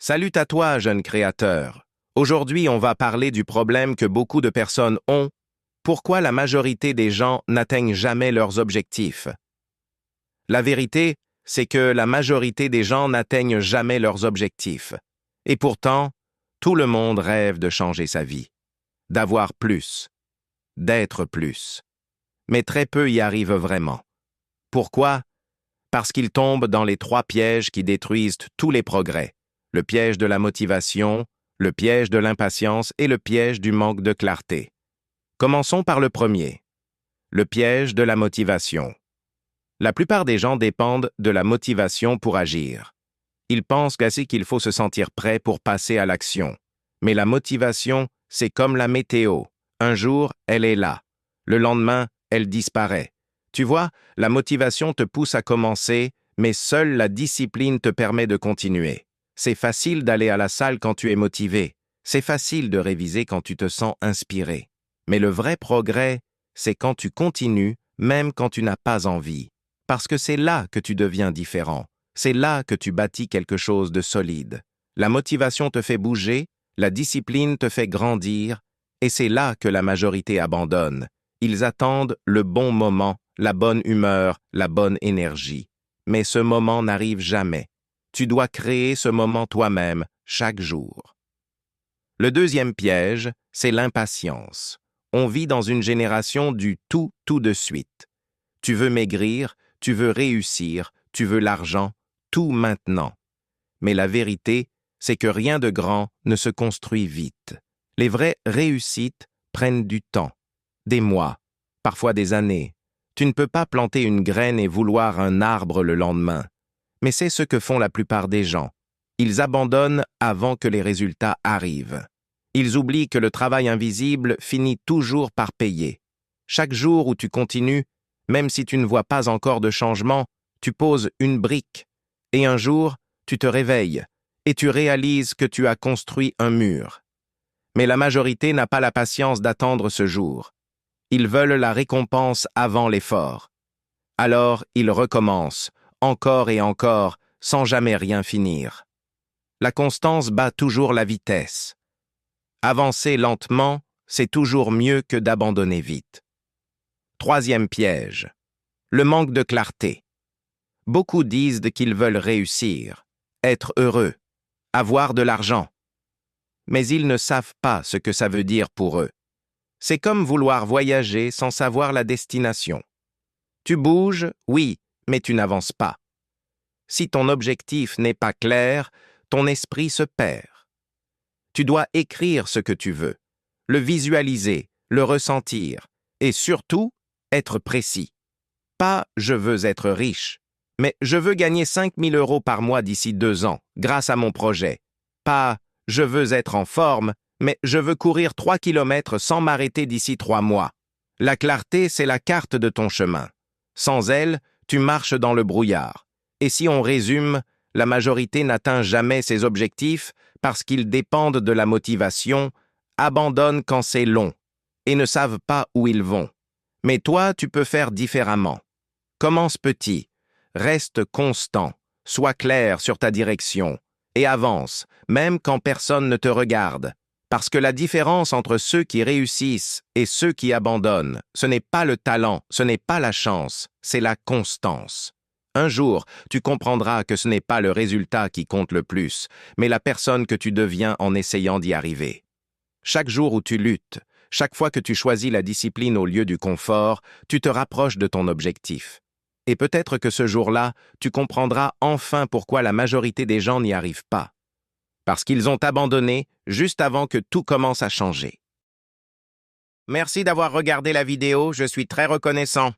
Salut à toi, jeune créateur. Aujourd'hui, on va parler du problème que beaucoup de personnes ont. Pourquoi la majorité des gens n'atteignent jamais leurs objectifs? La vérité, c'est que la majorité des gens n'atteignent jamais leurs objectifs. Et pourtant, tout le monde rêve de changer sa vie, d'avoir plus, d'être plus. Mais très peu y arrivent vraiment. Pourquoi? Parce qu'ils tombent dans les 3 pièges qui détruisent tous les progrès. Le piège de la motivation, le piège de l'impatience et le piège du manque de clarté. Commençons par le premier. Le piège de la motivation. La plupart des gens dépendent de la motivation pour agir. Ils pensent qu'ainsi qu'il faut se sentir prêt pour passer à l'action. Mais la motivation, c'est comme la météo. Un jour, elle est là. Le lendemain, elle disparaît. Tu vois, la motivation te pousse à commencer, mais seule la discipline te permet de continuer. C'est facile d'aller à la salle quand tu es motivé. C'est facile de réviser quand tu te sens inspiré. Mais le vrai progrès, c'est quand tu continues, même quand tu n'as pas envie. Parce que c'est là que tu deviens différent. C'est là que tu bâtis quelque chose de solide. La motivation te fait bouger, la discipline te fait grandir, et c'est là que la majorité abandonne. Ils attendent le bon moment, la bonne humeur, la bonne énergie. Mais ce moment n'arrive jamais. Tu dois créer ce moment toi-même, chaque jour. Le deuxième piège, c'est l'impatience. On vit dans une génération du tout de suite. Tu veux maigrir, tu veux réussir, tu veux l'argent, tout maintenant. Mais la vérité, c'est que rien de grand ne se construit vite. Les vraies réussites prennent du temps, des mois, parfois des années. Tu ne peux pas planter une graine et vouloir un arbre le lendemain. Mais c'est ce que font la plupart des gens. Ils abandonnent avant que les résultats arrivent. Ils oublient que le travail invisible finit toujours par payer. Chaque jour où tu continues, même si tu ne vois pas encore de changement, tu poses une brique. Et un jour, tu te réveilles et tu réalises que tu as construit un mur. Mais la majorité n'a pas la patience d'attendre ce jour. Ils veulent la récompense avant l'effort. Alors, ils recommencent, encore et encore, sans jamais rien finir. La constance bat toujours la vitesse. Avancer lentement, c'est toujours mieux que d'abandonner vite. Troisième piège. Le manque de clarté. Beaucoup disent qu'ils veulent réussir, être heureux, avoir de l'argent. Mais ils ne savent pas ce que ça veut dire pour eux. C'est comme vouloir voyager sans savoir la destination. Tu bouges, oui, mais tu n'avances pas. Si ton objectif n'est pas clair, ton esprit se perd. Tu dois écrire ce que tu veux, le visualiser, le ressentir, et surtout, être précis. Pas « je veux être riche », mais « je veux gagner 5 000 € par mois d'ici 2 ans, grâce à mon projet ». Pas « je veux être en forme », mais « je veux courir 3 kilomètres sans m'arrêter d'ici 3 mois ». La clarté, c'est la carte de ton chemin. Sans elle, tu marches dans le brouillard. Et si on résume, la majorité n'atteint jamais ses objectifs parce qu'ils dépendent de la motivation, abandonnent quand c'est long et ne savent pas où ils vont. Mais toi, tu peux faire différemment. Commence petit, reste constant, sois clair sur ta direction et avance, même quand personne ne te regarde. Parce que la différence entre ceux qui réussissent et ceux qui abandonnent, ce n'est pas le talent, ce n'est pas la chance, c'est la constance. Un jour, tu comprendras que ce n'est pas le résultat qui compte le plus, mais la personne que tu deviens en essayant d'y arriver. Chaque jour où tu luttes, chaque fois que tu choisis la discipline au lieu du confort, tu te rapproches de ton objectif. Et peut-être que ce jour-là, tu comprendras enfin pourquoi la majorité des gens n'y arrivent pas. Parce qu'ils ont abandonné juste avant que tout commence à changer. Merci d'avoir regardé la vidéo, je suis très reconnaissant.